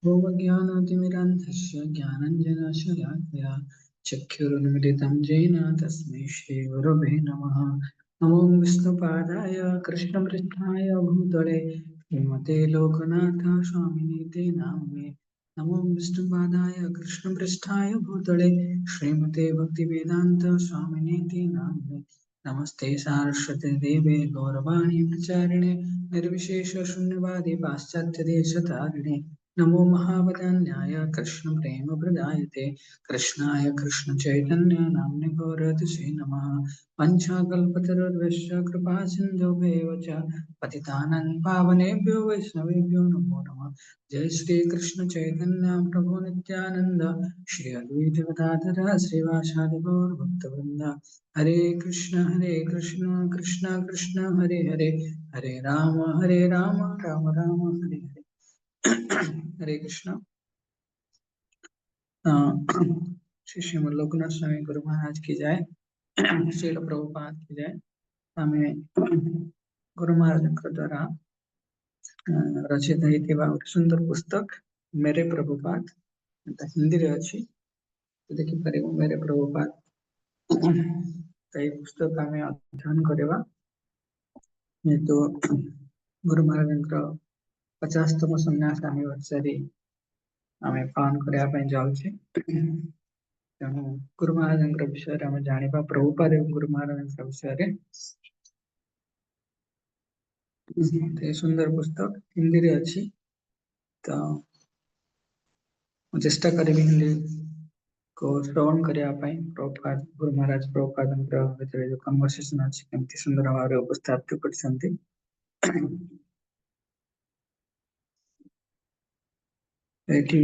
ओमज्ञानातिमिरान्धस्य ज्ञानञ्जनशलाकया चक्षुरुन्मिलितं येन तस्मै श्रीगुरवे नमः। नमो विष्णुपादाय कृष्णपृष्ठाय भूतले श्रीमते लोकनाथ स्वामिनीते नामिने। नमो विष्णुपादाय कृष्णपृष्ठाय भूतले श्रीमते भक्तिवेदान्त स्वामिनीते नामिने। नमस्ते सारस्वते देवे गौरवाणी प्रचारिणे निर्विशेष शून्यवादी पाश्चात्य देशतारिणे। नमो महावदान्याय कृष्ण प्रेम प्रदायते कृष्णाय कृष्ण चैतन्य नाम्ने गौरतिसे नमः। वंशाकल्पतरुर्भ्यश्च कृपा सिन्धुभ्येव च पतितानां पावनेभ्यो वैष्णवेभ्यो नमो नमः। जय श्री कृष्ण चैतन्य प्रभु नित्यानंद श्री अद्वैत गदाधर श्रीवासादि गौर भक्तवृंद। हरे कृष्ण कृष्ण कृष्ण हरे हरे, हरे राम राम राम हरे हरे। हरे कृष्ण। श्री श्रीमद् लोकनाथ स्वामी गुरु महाराज की जय। श्रील प्रभुपाद की जय। हमें गुरु महाराज द्वारा रचित ହେଇଥିବା ଗୋଟେ ସୁନ୍ଦର ପୁସ୍ତକ मेरे प्रभुपाद ହିନ୍ଦୀରେ ଅଛି, ଦେଖିପାରିବ मेरे प्रभुपाद। ଏଇ ପୁସ୍ତକ ଆମେ ଅଧ୍ୟୟନ କରିବା ଯେହେତୁ गुरु महाराजଙ୍କର 50ତମ ସନ୍ନ୍ୟାସ ଆନିଭର୍ସରୀ ଆମେ ପାଳନ କରିବା ପାଇଁ ଯାଉଛେ। ତେଣୁ ଗୁରୁ ମହାରାଜଙ୍କ ବିଷୟରେ ଆମେ ଜାଣିବା, ପ୍ରଭୁପାଦ ଏବଂ ଗୁରୁ ମହାରାଜଙ୍କ ବିଷୟରେ। ସୁନ୍ଦର ପୁସ୍ତକ ହିନ୍ଦୀରେ ଅଛି, ତ ମୁଁ ଚେଷ୍ଟା କରିବି ହିନ୍ଦୀ को श्रवण କରିବା ପାଇଁ। ପ୍ରଭୁପାଦ ଗୁରୁ ମହାରାଜ ପ୍ରଭୁପାଦଙ୍କ ଭିତରେ ଯୋଉ କନଭରସେସନ ଅଛି କେମିତି ସୁନ୍ଦର ଭାବରେ ଉପସ୍ଥାପିତ କରିଛନ୍ତି। ଏଠି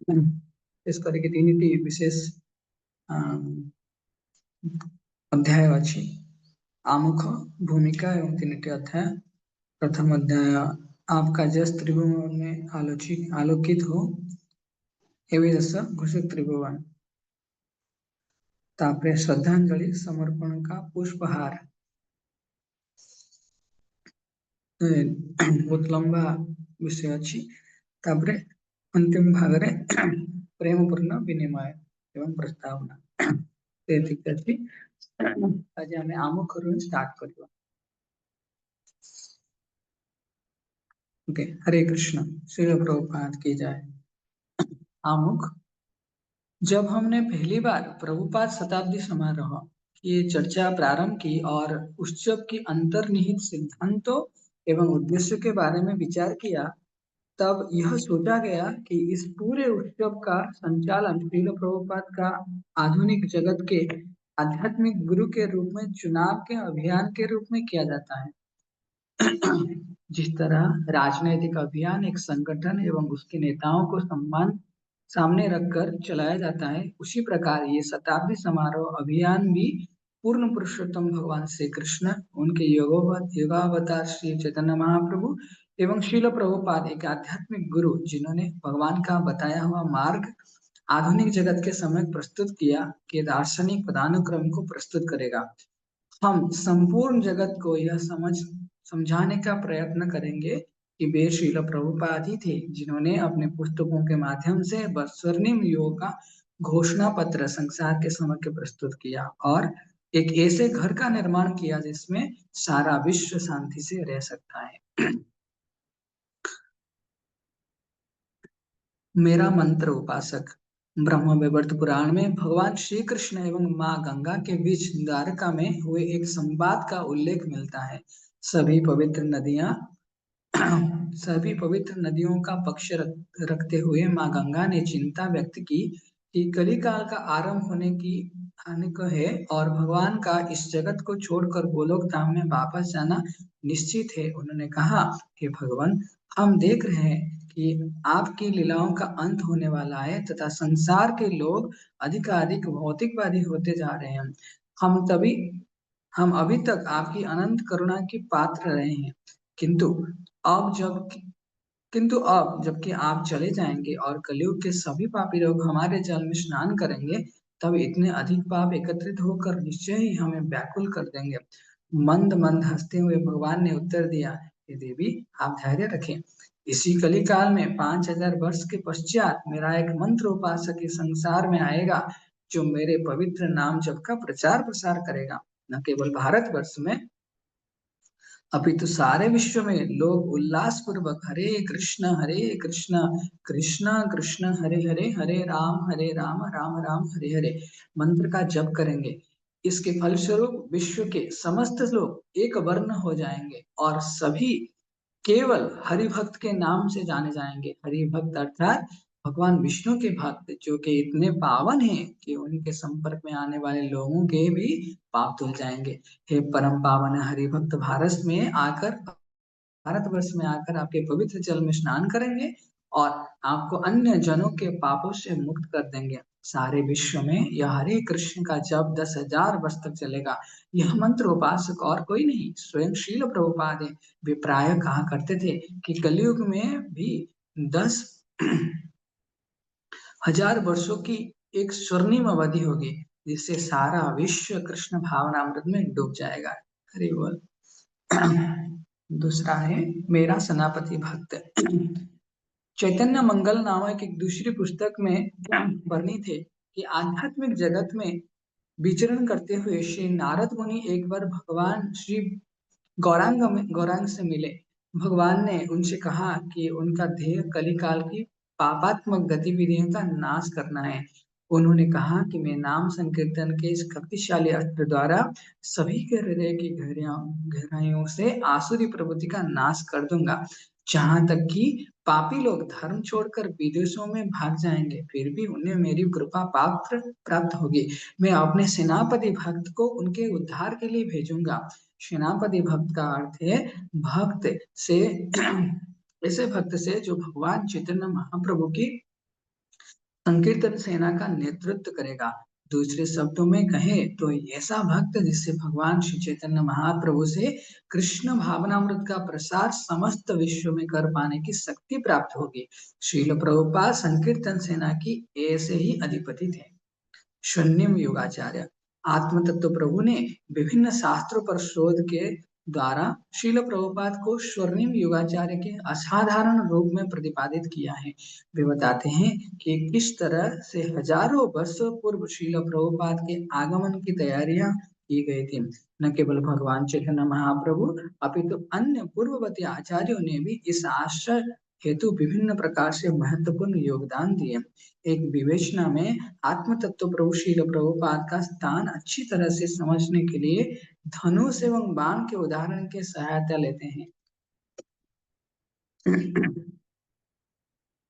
ବିଶେଷ କରିକି ତିନିଟି ବିଶେଷ अध्याय अच्छी आमुख भूमिका एवं तीन अध्याय। प्रथम अध्याय आपका जस त्रिभुवन में आलोकित हो एवं जस घोषित त्रिभुवन। तापरे श्रद्धांजलि समर्पण का पुष्पहार। बहुत लंबा विषय अच्छी। तापरे अंतिम भाग रे प्रेमपूर्ण विनिमय एवं प्रस्तावना। आज आमे आमुख स्टार्ट करियो। ओके, हरे कृष्ण। श्रील प्रभुपाद की जय। आमुख। जब हमने पहली बार प्रभुपाद शताब्दी समारोह की चर्चा प्रारंभ की और उत्सव की अंतर्निहित सिद्धांतों एवं उद्देश्य के बारे में विचार किया, तब यह सोचा गया कि इस पूरे उत्सव का संचालन श्रील प्रभुपाद का आधुनिक जगत के आध्यात्मिक गुरु के रूप में चुनाव के अभियान के रूप में किया जाता है। जिस तरह राजनीतिक अभियान एक संगठन एवं उसके नेताओं को सम्मान सामने रखकर चलाया जाता है, उसी प्रकार ये शताब्दी समारोह अभियान भी पूर्ण पुरुषोत्तम भगवान श्री कृष्ण, उनके योगावतार श्री चैतन्य महाप्रभु एवं श्रील प्रभुपाद एक आध्यात्मिक गुरु जिन्होंने भगवान का बताया हुआ मार्ग आधुनिक जगत के समय प्रस्तुत किया के दार्शनिक पदानुक्रम को प्रस्तुत करेगा। हम संपूर्ण जगत को यह समझाने का प्रयत्न करेंगे कि वे श्रील प्रभुपाद ही थे जिन्होंने अपने पुस्तकों के माध्यम से स्वर्णिम योग का घोषणा पत्र संसार के समक्ष प्रस्तुत किया और एक ऐसे घर का निर्माण किया जिसमें सारा विश्व शांति से रह सकता है। मेरा मंत्र उपासक। ब्रह्म वैवर्त पुराण में भगवान श्री कृष्ण एवं माँ गंगा के बीच द्वारका में हुए एक संवाद का उल्लेख मिलता है। सभी पवित्र नदियों का पक्ष रखते हुए माँ गंगा ने चिंता व्यक्त की कि कलिकाल का आरंभ आने को है और भगवान का इस जगत को छोड़कर गोलोक धाम में वापस जाना निश्चित है। उन्होंने कहा, हे भगवान, हम देख रहे हैं कि आपकी लीलाओं का अंत होने वाला है तथा संसार के लोग अधिकाधिक भौतिकवादी होते जा रहे हैं। हम अभी तक आपकी अनंत करुणा की पात्र रहे हैं, किंतु अब जबकि आप चले जाएंगे और कलयुग के सभी पापी लोग हमारे जल में स्नान करेंगे, तब इतने अधिक पाप एकत्रित होकर निश्चय ही हमें व्याकुल कर देंगे। मंद मंद हंसते हुए भगवान ने उत्तर दिया, हे देवी, आप धैर्य रखें। इसी कली काल में 5000 वर्ष के पश्चात मेरा एक मंत्र उपासक इस संसार में आएगा, जो मेरे पवित्र नाम जप का प्रचार प्रसार करेगा। न केवल भारतवर्ष में, अपितु सारे विश्व में लोग उल्लास पूर्वक हरे कृष्ण कृष्ण कृष्ण हरे हरे, हरे राम राम राम हरे हरे मंत्र का जप करेंगे। इसके फलस्वरूप विश्व के समस्त लोग एक वर्ण हो जाएंगे और सभी केवल हरि भक्त के नाम से जाने जाएंगे। हरि भक्त अर्थात भगवान विष्णु के भक्त, जो कि इतने पावन हैं कि उनके संपर्क में आने वाले लोगों के भी पाप धुल जाएंगे। हे परम पावन हरि भक्त, भारतवर्ष में आकर आपके पवित्र जल में स्नान करेंगे और आपको अन्य जनों के पापों से मुक्त कर देंगे। सारे विश्व में यह हरे कृष्ण का जप 10,000 वर्ष तक चलेगा। यह मंत्र उपासक और कोई नहीं, स्वयं शील प्रभुपाद है। वे प्राय कहा करते थे कि कलयुग में भी 10,000 वर्षों की एक स्वर्णिम अवधि होगी, जिससे सारा विश्व कृष्ण भावनामृत में डूब जाएगा। हरि बोल। दूसरा है मेरा सेनापति भक्त। चैतन्य मंगल नामक एक दूसरी पुस्तक में वर्णित है कि आध्यात्मिक जगत में विचरण करते हुए श्री नारद मुनि एक बार भगवान श्री गौरांग से मिले। भगवान ने उनसे कहा कि उनका ध्येय कलिकाल की पापात्मक गतिविधियों का नाश करना है। उन्होंने कहा कि मैं नाम संकीर्तन के इस शक्तिशाली अस्त्र द्वारा सभी के हृदय की गहराइयों से आसुरी प्रवृत्ति का नाश कर दूंगा। जहां तक कि पापी लोग धर्म छोड़कर विदेशों में भाग जाएंगे, फिर भी उन्हें मेरी कृपा पात्र प्राप्त होगी। मैं अपने सेनापति भक्त को उनके उद्धार के लिए भेजूंगा। सेनापति भक्त का अर्थ है भक्त से ऐसे भक्त से जो भगवान चैतन्य महाप्रभु की संकीर्तन सेना का नेतृत्व करेगा। दूसरे शब्दों में कहे तो ऐसा भक्त जिससे भगवान श्री चैतन्य महाप्रभु से कृष्ण भावनामृत का प्रसार समस्त विश्व में कर पाने की शक्ति प्राप्त होगी। श्रील प्रभुपाद संकीर्तन सेना की ऐसे ही अधिपति थे। शून्यम योगाचार्य, आत्म तत्व प्रभु ने विभिन्न शास्त्रों पर शोध के द्वारा श्रील प्रभुपाद को स्वर्णिम युगाचार्य के असाधारण रूप में प्रतिपादित किया है। वे बताते हैं कि किस तरह से हजारों वर्षों पूर्व श्रील प्रभुपाद के आगमन की तैयारियां की गई थी। न केवल भगवान चैतन्य महाप्रभु अपितु अन्य पूर्ववर्ती आचार्यों ने भी इस आशय हेतु विभिन्न प्रकार से महत्वपूर्ण योगदान दिए। एक विवेचना में आत्म तत्व प्रभु श्रील प्रभुपाद का स्थान अच्छी तरह से समझने के लिए धनुष एवं बाण के उदाहरण की सहायता लेते हैं।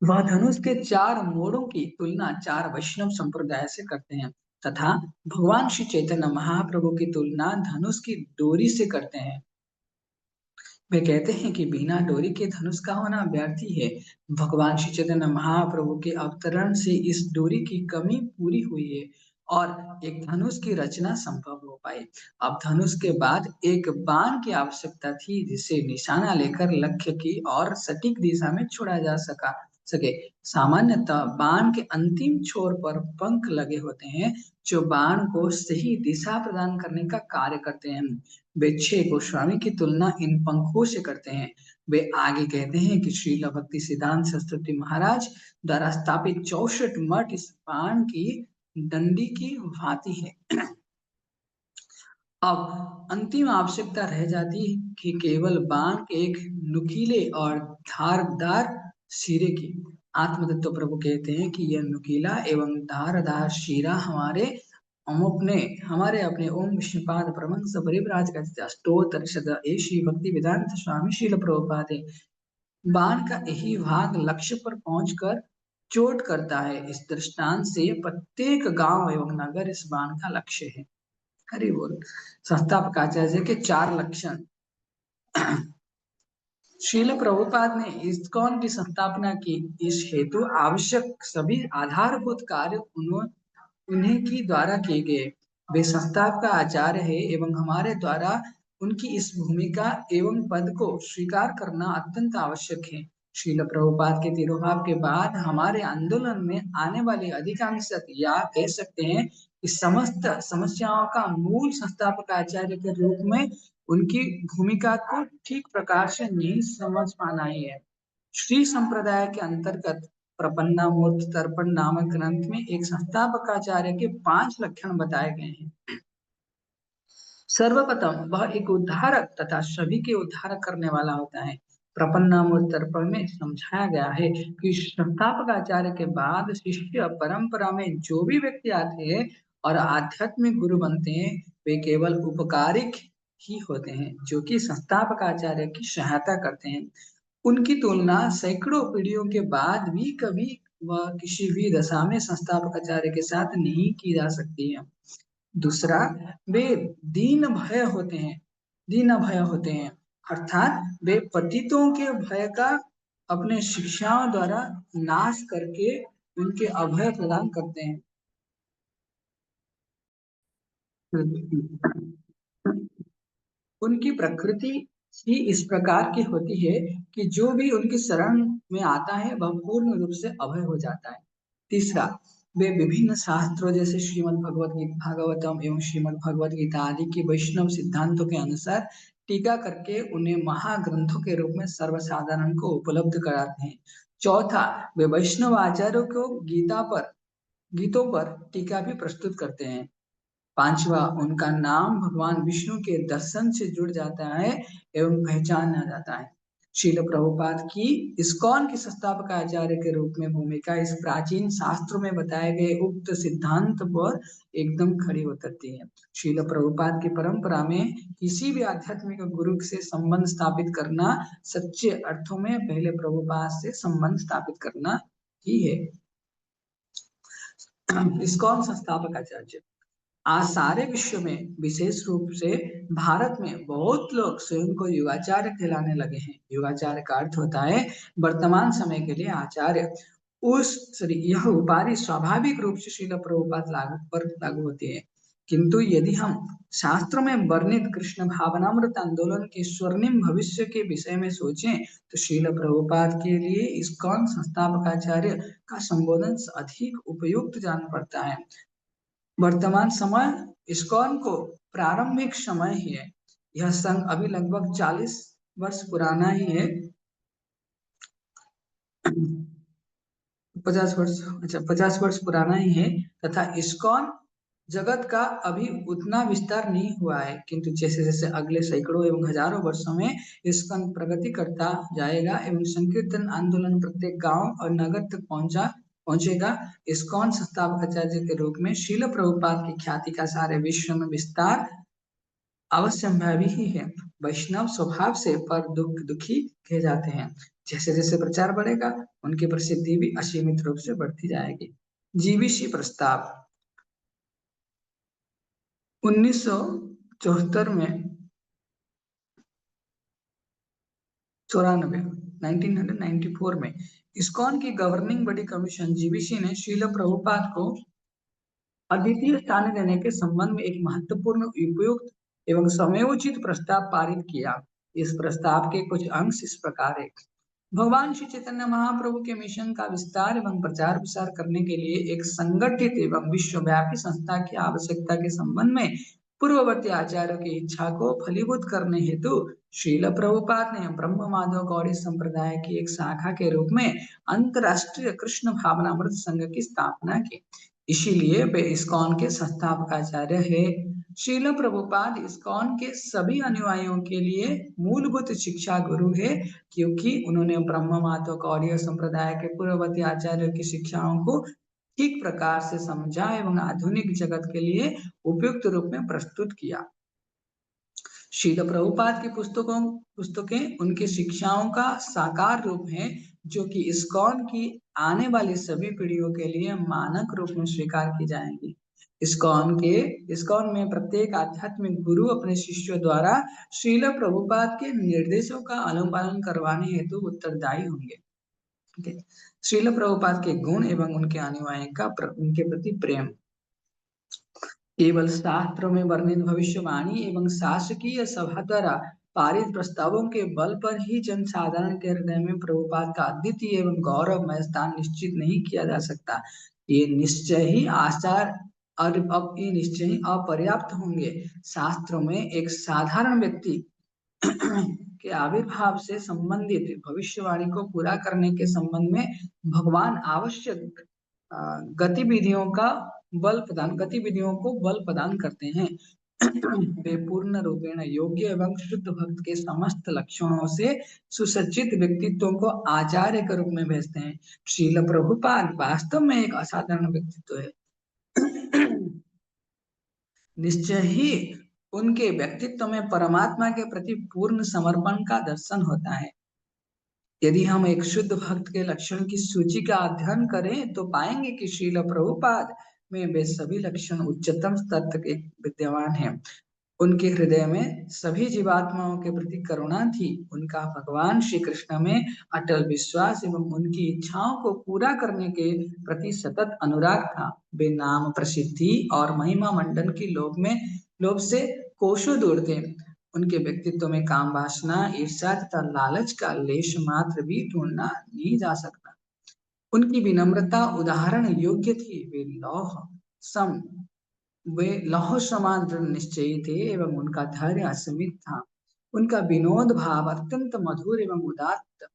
वह धनुष के 4 मोड़ों की तुलना 4 वैष्णव संप्रदाय से करते हैं तथा भगवान श्री चैतन्य महाप्रभु की तुलना धनुष की डोरी से करते हैं। वे कहते हैं कि बिना डोरी के धनुष का होना व्यर्थ ही है। भगवान श्री चैतन्य महाप्रभु के अवतरण से इस डोरी की कमी पूरी हुई है और एक धनुष की रचना संभव हो पाई। अब धनुष के बाद एक बाण की आवश्यकता थी, जिसे निशाना लेकर लक्ष्य की और सटीक दिशा में छोड़ा जा सके। सामान्यतः बाण के अंतिम छोर पर पंख लगे होते हैं, जो बाण को सही दिशा प्रदान करने का कार्य करते हैं। वे 6 गोस्वामी की तुलना इन पंखों से करते हैं। वे आगे कहते हैं कि श्रील भक्ति सिद्धांत सरस्वती महाराज द्वारा स्थापित 64 मठ इस बाण की डंडी की भांति है। अब अंतिम आवश्यकता रह जाती कि केवल बाण के एक नुकीले और धारदार सिरे की। आत्मतत्व प्रभु कहते हैं कि यह नुकीला एवं धारदार शीरा हमारे अपने ओम विष्णुपाद परमहंस परिव्राज का स्तोत्र श्री भक्ति वेदांत स्वामी शील प्रभुपाद है। बाण का यही भाग लक्ष्य पर पहुंचकर चोट करता है। इस दृष्टांत से प्रत्येक गांव एवं नगर इस बाण का लक्ष्य है। हरि बोल। संस्थापक आचार्य के 4 लक्षण। श्रील प्रभुपाद ने इस्कॉन की स्थापना की। इस हेतु आवश्यक सभी आधारभूत कार्य उन्हीं की द्वारा किए गए। वे संस्थापक का आचार्य है एवं हमारे द्वारा उनकी इस भूमिका एवं पद को स्वीकार करना अत्यंत आवश्यक है। श्रील प्रभुपाद के तिरोभाव के बाद हमारे आंदोलन में आने वाली अधिकांश या कह सकते हैं कि समस्त समस्याओं का मूल संस्थापक आचार्य के रूप में उनकी भूमिका को ठीक प्रकार से नहीं समझ पाना ही है। श्री संप्रदाय के अंतर्गत प्रपन्नामूर्त तर्पण नामक ग्रंथ में एक संस्थापकाचार्य के 5 लक्षण बताए गए हैं। सर्वप्रथम वह एक उद्धारक तथा सभी के उद्धार करने वाला होता है। प्रपन्नामूर्त तर्पण में समझाया गया है कि संस्थापकाचार्य के बाद शिष्य परंपरा में जो भी व्यक्ति आते हैं और आध्यात्मिक गुरु बनते हैं, वे केवल उपकारिक ही होते हैं, जो कि संस्थापकाचार्य की सहायता करते हैं। उनकी तुलना सैकड़ों पीढ़ियों के बाद भी कभी वह किसी भी दशा में संस्थापकाचार्य के साथ नहीं की जा सकती है। दूसरा, वे दीन भय होते हैं, दीन भय होते हैं, अर्थात वे पतितों के भय का अपने शिक्षाओं द्वारा नाश करके उनके अभय प्रदान करते हैं। उनकी प्रकृति ही इस प्रकार की होती है कि जो भी उनकी शरण में आता है वह पूर्ण रूप से अभय हो जाता है। तीसरा, वे विभिन्न शास्त्रों जैसे श्रीमद् भागवतम एवं श्रीमद् भगवद गीता आदि की वैष्णव सिद्धांतों के अनुसार टीका करके उन्हें महाग्रंथों के रूप में सर्वसाधारण को उपलब्ध कराते हैं। चौथा, वे वैष्णव आचार्यों को गीतों पर टीका भी प्रस्तुत करते हैं। पांचवा, उनका नाम भगवान विष्णु के दर्शन से जुड़ जाता है एवं पहचाना जाता है। शील प्रभुपाद की इस्कॉन के संस्थापक आचार्य के रूप में भूमिका इस प्राचीन शास्त्रों में बताए गए उक्त सिद्धांत पर एकदम खड़ी उतरती है। शील प्रभुपाद की परंपरा में किसी भी आध्यात्मिक गुरु से संबंध स्थापित करना सच्चे अर्थों में पहले प्रभुपाद से संबंध स्थापित करना ही है। इस्कॉन संस्थापक आचार्य, आज सारे विश्व में, विशेष रूप से भारत में बहुत लोग स्वयं को युगाचार्य कहलाने लगे हैं। युगाचार्य का अर्थ होता है वर्तमान समय के लिए आचार्य। यह उपाधि स्वाभाविक रूप से श्रील प्रभुपाद लागू होती है। किंतु यदि हम शास्त्र में वर्णित कृष्ण भावनामृत आंदोलन के स्वर्णिम भविष्य के विषय में सोचें तो श्रील प्रभुपाद के लिए इस्कॉन संस्थापकाचार्य का संबोधन अधिक उपयुक्त जान पड़ता है। वर्तमान समय इस्कॉन को प्रारंभिक समय ही है। यह संघ अभी लगभग 40 वर्ष पुराना ही है। 50 वर्ष पुराना ही है तथा इस्कॉन जगत का अभी उतना विस्तार नहीं हुआ है, किंतु जैसे जैसे अगले सैकड़ों एवं हजारों वर्षों में इस्कॉन प्रगति करता जाएगा एवं संकीर्तन आंदोलन प्रत्येक गांव और नगर तक पहुंचेगा। इस्कॉन संस्थापक आचार्य के रूप में शील प्रभुपाद की ख्याति का सारे विश्व में विस्तार अवश्यंभावी ही है। वैष्णव स्वभाव से पर दुखी कहे जाते हैं। जैसे जैसे प्रचार बढ़ेगा उनकी प्रसिद्धि भी असीमित रूप से बढ़ती जाएगी। जीवीसी प्रस्ताव 1974 में 1994 में इस्कॉन की गवर्निंग बॉडी कमीशन जीबीसी ने शील प्रभुपाद को अद्वितीय स्थान देने के संबंध में एक महत्वपूर्ण, उपयुक्त एवं समयोचित प्रस्ताव पारित किया। इस प्रस्ताव के कुछ अंश इस प्रकार है। भगवान श्री चैतन्य महाप्रभु के मिशन का विस्तार एवं प्रचार प्रसार करने के लिए एक संगठित एवं विश्वव्यापी संस्था की आवश्यकता के संबंध में पूर्ववर्ती आचार्यों की इच्छा को फलीभूत करने हेतु श्रील प्रभुपाद ने ब्रह्म माधव गौड़ी संप्रदाय की एक शाखा के रूप में अंतरराष्ट्रीय कृष्ण भावनामृत संघ की स्थापना की। इसीलिए वे इस्कॉन के संस्थापकाचार्य है। श्रील प्रभुपाद इस्कॉन के सभी अनुयायियों के लिए मूलभूत शिक्षा गुरु है, क्योंकि उन्होंने ब्रह्म माधव गौड़ीय संप्रदाय के पूर्ववर्ती आचार्यों की शिक्षाओं को ठीक प्रकार से समझा एवं आधुनिक जगत के लिए उपयुक्त रूप में प्रस्तुत किया। श्रील प्रभुपाद की पुस्तकें उनकी शिक्षाओं का साकार रूप हैं, जो कि इस्कॉन की आने वाली सभी पीढ़ियों के लिए मानक रूप में स्वीकार की जाएंगी। इस्कॉन में प्रत्येक आध्यात्मिक गुरु अपने शिष्यों द्वारा श्रील प्रभुपाद के निर्देशों का अनुपालन करवाने हेतु उत्तरदायी होंगे। श्रील प्रभुपाद के गुण एवं उनके अनुयायियों का उनके प्रति प्रेम। केवल शास्त्रों में वर्णित भविष्यवाणी एवं शासकीय सभा द्वारा पारित प्रस्तावों के बल पर ही जनसाधारण के हृदय में प्रभुपाद का अद्वितीय एवं गौरवमय स्थान निश्चित नहीं किया जा सकता। ये निश्चय ही अपर्याप्त होंगे। शास्त्रों में एक साधारण व्यक्ति के आविर्भाव से संबंधित भविष्यवाणी को पूरा करने के संबंध में भगवान आवश्यक गतिविधियों को बल प्रदान करते हैं। वे पूर्ण रूपेण योग्य एवं शुद्ध भक्त के समस्त लक्षणों से सुसज्जित व्यक्तित्व को आचार्य के रूप में भेजते हैं। श्रील प्रभुपाद वास्तव में एक असाधारण व्यक्तित्व है। निश्चय ही उनके व्यक्तित्व में परमात्मा के प्रति पूर्ण समर्पण का दर्शन होता है। यदि हम एक शुद्ध भक्त के लक्षण की सूची का अध्ययन करें तो पाएंगे कि श्रील प्रभुपाद में वे सभी लक्षण उच्चतम स्तर तक एक विद्यमान है। उनके हृदय में सभी जीवात्माओं के प्रति करुणा थी। उनका भगवान श्री कृष्ण में अटल विश्वास एवं उनकी इच्छाओं को पूरा करने के प्रति सतत अनुराग था। वे नाम प्रसिद्धि और महिमा मंडन की लोभ से कोसों दूर थे। उनके व्यक्तित्व में काम वासना, ईर्ष्या तथा लालच का लेश मात्र भी ढूंढना नहीं जा सकता। उनकी विनम्रता उदाहरण योग्य थी। वे लौह समान दृढ़ निश्चयी थे एवं उनका धैर्य असीमित था। उनका विनोद भाव अत्यंत मधुर एवं उदात्त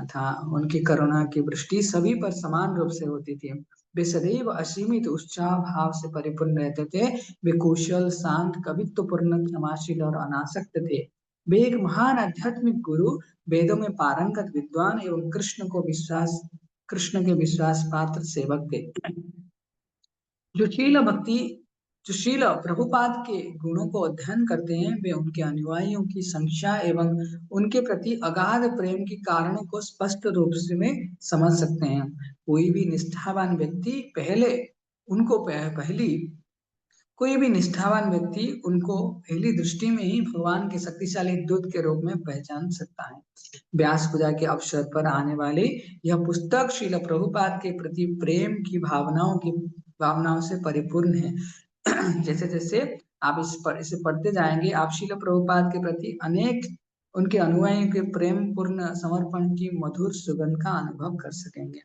था। उनकी करुणा की वृष्टि सभी पर समान रूप से होती थी। वे सदैव असीमित उत्साह भाव से परिपूर्ण रहते थे। वे कुशल, शांत, कवित्वपूर्ण, क्षमाशील और अनासक्त थे। वे एक महान आध्यात्मिक गुरु, वेदों में पारंगत विद्वान एवं कृष्ण के विश्वास पात्र सेवक थे। जो शील प्रभुपाद के गुणों को अध्ययन करते हैं वे उनके अनुयायियों की संख्या एवं उनके प्रति अगाध प्रेम के कारणों को स्पष्ट रूप से में समझ सकते हैं। कोई भी निष्ठावान व्यक्ति उनको पहली दृष्टि में ही भगवान के शक्तिशाली दूत के रूप में पहचान सकता है। व्यास पूजा के अवसर पर आने वाली यह पुस्तक श्रील प्रभुपाद के प्रति प्रेम की भावनाओं से परिपूर्ण है। जैसे जैसे आप इसे पढ़ते जाएंगे, आप श्रील प्रभुपाद के प्रति अनेक उनके अनुयायियों के प्रेम पूर्ण समर्पण की मधुर सुगंध का अनुभव कर सकेंगे।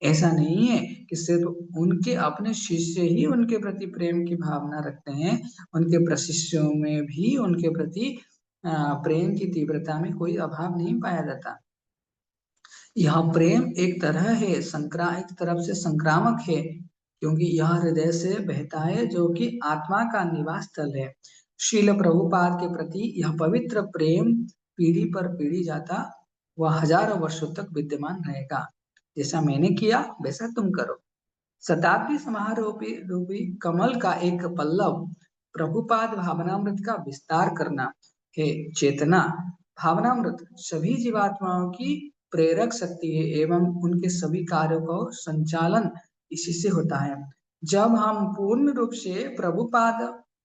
ऐसा नहीं है कि सिर्फ उनके अपने शिष्य ही उनके प्रति प्रेम की भावना रखते हैं, उनके प्रशिष्यों में भी उनके प्रति प्रेम की तीव्रता में कोई अभाव नहीं पाया जाता। यह प्रेम एक तरफ से संक्रामक है, क्योंकि यह हृदय से बहता है जो कि आत्मा का निवास स्थल है। श्रील प्रभुपाद के प्रति यह पवित्र प्रेम पीढ़ी पर पीढ़ी जाता वह हजारों वर्षों तक विद्यमान रहेगा। जैसा मैंने किया वैसा तुम करो। शताब्दी समारोह रूपी कमल का एक पल्लव प्रभुपाद भावनामृत का विस्तार करना है। चेतना भावनामृत सभी जीवात्माओं की प्रेरक शक्ति है एवं उनके सभी कार्यों का संचालन इसी से होता है। जब हम पूर्ण रूप से प्रभुपाद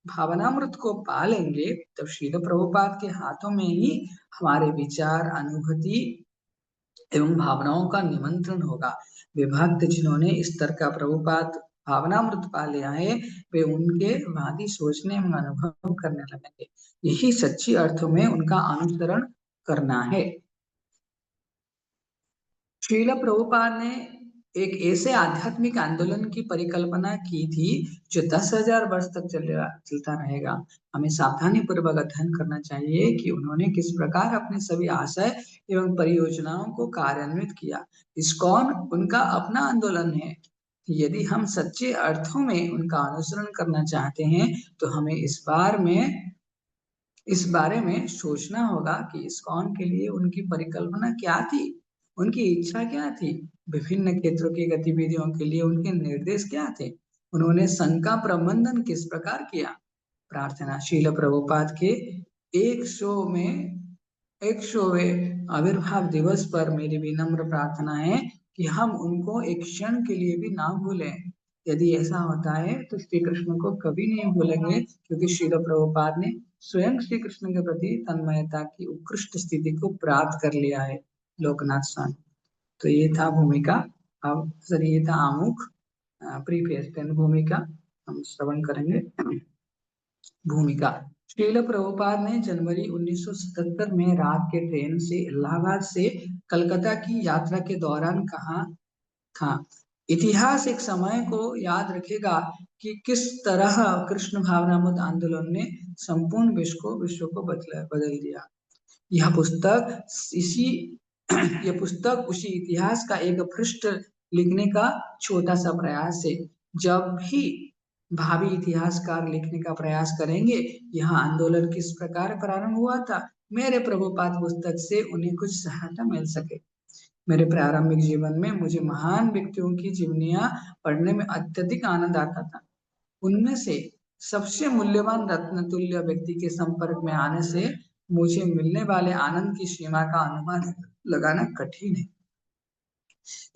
भावनामृत को पा लेंगे तब श्रील प्रभुपाद के हाथों में ही हमारे विचार, अनुभूति एवं भावनाओं का निमंत्रण होगा। वे भक्त जिन्होंने इस तरह का प्रभुपाद भावनामृत पा लिया है वे उनके भांति सोचने एवं अनुभव करने लगेंगे। यही सच्ची अर्थों में उनका अनुसरण करना है। श्रील प्रभुपाद ने एक ऐसे आध्यात्मिक आंदोलन की परिकल्पना की थी जो 10,000 वर्ष तक चलता रहेगा। हमें सावधानी पूर्वक अध्ययन करना चाहिए कि उन्होंने किस प्रकार अपने सभी आशय एवं परियोजनाओं को कार्यान्वित किया। इस्कॉन उनका अपना आंदोलन है। यदि हम सच्चे अर्थों में उनका अनुसरण करना चाहते हैं तो हमें इस बारे में सोचना होगा कि इस्कॉन के लिए उनकी परिकल्पना क्या थी, उनकी इच्छा क्या थी, विभिन्न क्षेत्रों की गतिविधियों के लिए उनके निर्देश क्या थे, उन्होंने संघ का प्रबंधन किस प्रकार किया। प्रार्थना श्रील प्रभुपाद के 100वें आविर्भाव दिवस पर मेरी विनम्र प्रार्थना है कि हम उनको एक क्षण के लिए भी ना भूलें। यदि ऐसा होता है तो श्री कृष्ण को कभी नहीं भूलेंगे, क्योंकि श्रील प्रभुपाद ने स्वयं श्री कृष्ण के प्रति तन्मयता की उत्कृष्ट स्थिति को प्राप्त कर लिया है। लोकनाथ स्वामी। तो ये था भूमिका। अब सर ये था आमुख प्रीफेस, भूमिका हम श्रवण करेंगे। भूमिका। श्रील प्रभुपाद ने जनवरी 1977 में रात के ट्रेन से इलाहाबाद से कलकत्ता की यात्रा के दौरान कहा था, इतिहास एक समय को याद रखेगा कि किस तरह कृष्ण भावनामृत आंदोलन ने संपूर्ण विश्व को बदल दिया। यह पुस्तक इसी यह पुस्तक उसी इतिहास का एक पृष्ठ लिखने का छोटा सा प्रयास है। जब भी भावी इतिहासकार लिखने का प्रयास करेंगे यह आंदोलन किस प्रकार प्रारंभ हुआ था, मेरे प्रभुपाद पुस्तक से उन्हें कुछ सहायता मिल सके। मेरे प्रारंभिक जीवन में मुझे महान व्यक्तियों की जीवनियां पढ़ने में अत्यधिक आनंद आता था। उनमें से सबसे मूल्यवान रत्न तुल्य व्यक्ति के संपर्क में आने से मुझे मिलने वाले आनंद की सीमा का अनुमान लगाना कठिन है।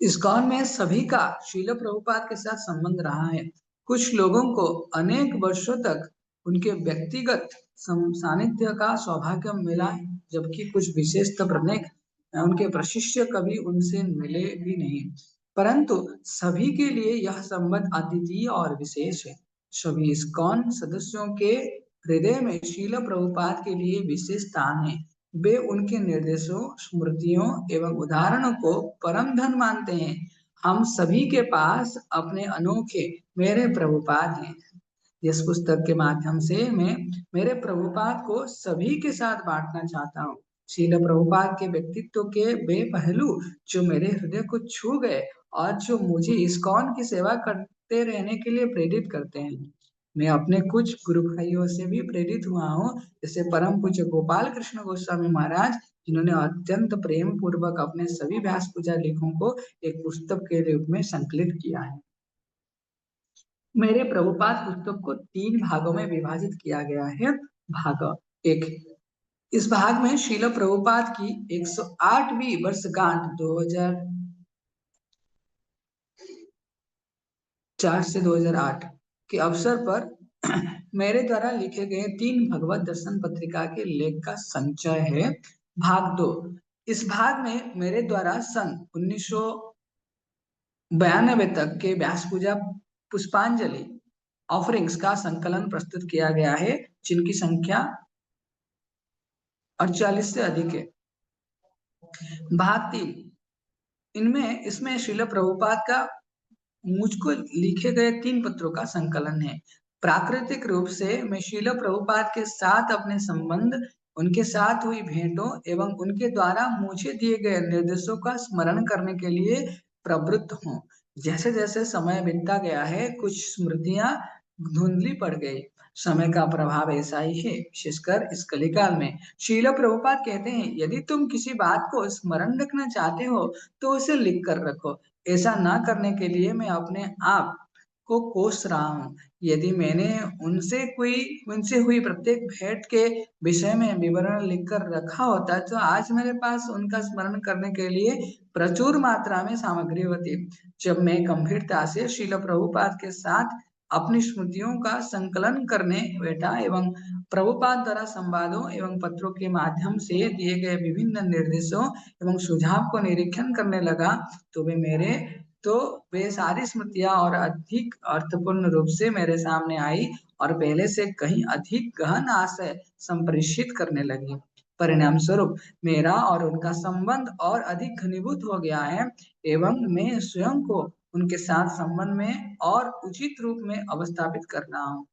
इस्कॉन में सभी का शील प्रभुपाद के साथ संबंध रहा है। कुछ लोगों को अनेक वर्षों तक उनके व्यक्तिगत सानिध्य का सौभाग्य मिला है, जबकि कुछ विशेष प्रणेक उनके प्रशिष्य कभी उनसे मिले भी नहीं, परंतु सभी के लिए यह संबंध अद्वितीय और विशेष है। सभी इस्कॉन सदस्यों के हृदय में शील प्रभुपाद के लिए विशेष स्थान है। वे उनके निर्देशों, स्मृतियों एवं उदाहरणों को परम धन मानते हैं। हम सभी के पास अपने अनोखे मेरे प्रभुपाद हैं। इस पुस्तक के माध्यम से मैं मेरे प्रभुपाद को सभी के साथ बांटना चाहता हूँ। शील प्रभुपाद के व्यक्तित्व के वे पहलू जो मेरे हृदय को छू गए और जो मुझे इस्कॉन की सेवा करते रहने के लिए प्रेरित करते हैं। मैं अपने कुछ गुरु भाइयों से भी प्रेरित हुआ हूँ, जैसे परम पूज्य गोपाल कृष्ण गोस्वामी महाराज, जिन्होंने अत्यंत प्रेम पूर्वक अपने सभी व्यास पूजा लेखों को एक पुस्तक के रूप में संकलित किया है। मेरे प्रभुपाद पुस्तक को 3 भागों में विभाजित किया गया है। भाग 1, इस भाग में शील प्रभुपाद की 108वीं वर्षगांठ 2004 से 2008 के अवसर पर मेरे द्वारा लिखे गए 3 भगवत दर्शन पत्रिका के लेख का संचय है। भाग 2, इस भाग में मेरे द्वारा सन 1992 तक के व्यास पूजा पुष्पांजलि ऑफरिंग्स का संकलन प्रस्तुत किया गया है, जिनकी संख्या 48 से अधिक है। भाग 3, इसमें श्रील प्रभुपाद का मुझको लिखे गए 3 पत्रों का संकलन है। प्राकृतिक रूप से मैं श्रील प्रभुपाद के साथ अपने संबंध, उनके साथ हुई भेंटों एवं उनके द्वारा मुझे दिए गए निर्देशों का स्मरण करने के लिए प्रवृत्त हूँ। जैसे जैसे समय बीतता गया है, कुछ स्मृतियां धुंधली पड़ गई। समय का प्रभाव ऐसा ही है, विशेषकर इस कलिकाल में। श्रील प्रभुपाद कहते हैं, यदि तुम किसी बात को स्मरण रखना चाहते हो तो उसे लिख कर रखो। ऐसा ना करने के लिए मैं अपने आप को कोस रहा हूँ। यदि मैंने उनसे हुई प्रत्येक भेंट के विषय में विवरण लिखकर रखा होता तो आज मेरे पास उनका स्मरण करने के लिए प्रचुर मात्रा में सामग्री होती। जब मैं गंभीरता से श्रील प्रभुपाद के साथ अपनी स्मृतियों का संकलन करने बैठा एवं प्रभुपाद द्वारा संवादों एवं पत्रों के माध्यम से दिए गए विभिन्न निर्देशों एवं सुझाव को निरीक्षण करने लगा तो वे सारी स्मृतियां और अधिक अर्थपूर्ण रूप से मेरे सामने आई और पहले से कहीं अधिक गहन आशय संप्रेषित करने लगी। परिणाम स्वरूप मेरा और उनका संबंध और अधिक घनीभूत हो गया है एवं मैं स्वयं को उनके साथ संबंध में और उचित रूप में अवस्थापित कर रहा हूँ।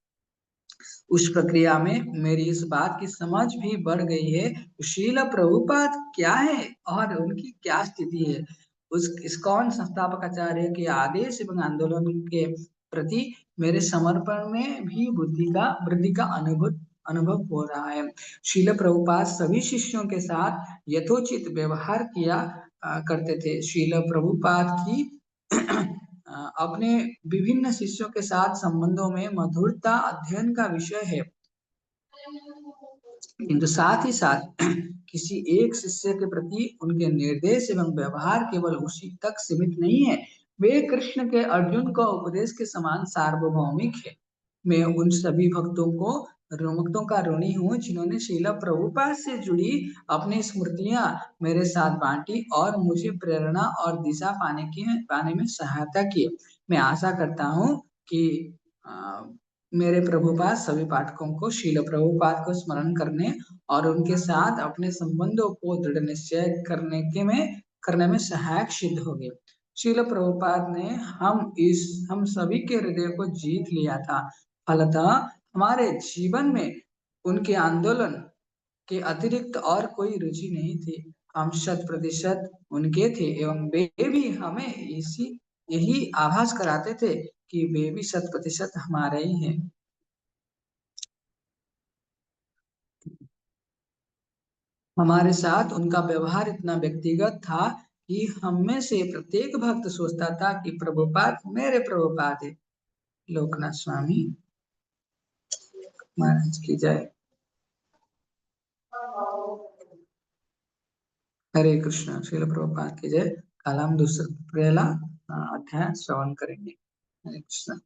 उस प्रक्रिया में मेरी इस बात की समझ भी बढ़ गई है, शील प्रभुपाद क्या है और उनकी क्या स्थिति है। उस इस्कॉन संस्थापकाचार्य के आदेश एवं आंदोलन के प्रति मेरे समर्पण में भी वृद्धि का अनुभव हो रहा है। शील प्रभुपाद सभी शिष्यों के साथ यथोचित व्यवहार किया करते थे। शील प्रभुपाद की अपने विभिन्न शिष्यों के साथ संबंधों में मधुरता अध्ययन का विषय है, किंतु साथ ही साथ किसी एक शिष्य के प्रति उनके निर्देश एवं व्यवहार केवल उसी तक सीमित नहीं है, वे कृष्ण के अर्जुन को उपदेश के समान सार्वभौमिक है। मैं उन सभी भक्तों का ऋणी हूँ जिन्होंने शीला प्रभुपाद से जुड़ी अपनी स्मृतियां मेरे साथ बांटी और मुझे प्रेरणा और दिशा पाने में सहायता की। मैं आशा करता हूँ कि मेरे प्रभुपाद सभी पाठकों को शील प्रभुपाद को स्मरण करने और उनके साथ अपने संबंधों को दृढ़ निश्चय करने में सहायक सिद्ध होंगे। शील प्रभुपाद ने हम सभी के हृदय को जीत लिया था। फलतः हमारे जीवन में उनके आंदोलन के अतिरिक्त और कोई रुचि नहीं थी। हम 100% उनके थे एवं वे भी हमें इसी यही आभास कराते थे कि वे भी 100% हमारे ही हैं। हमारे साथ उनका व्यवहार इतना व्यक्तिगत था कि हम में से प्रत्येक भक्त सोचता था कि प्रभुपाद मेरे प्रभुपाद है। लोकनाथ स्वामी महाराज की जय। हरे कृष्ण। श्रील प्रभुपाद की जय। कल हम दूसरा पहला अध्याय श्रवण करेंगे। हरे कृष्ण।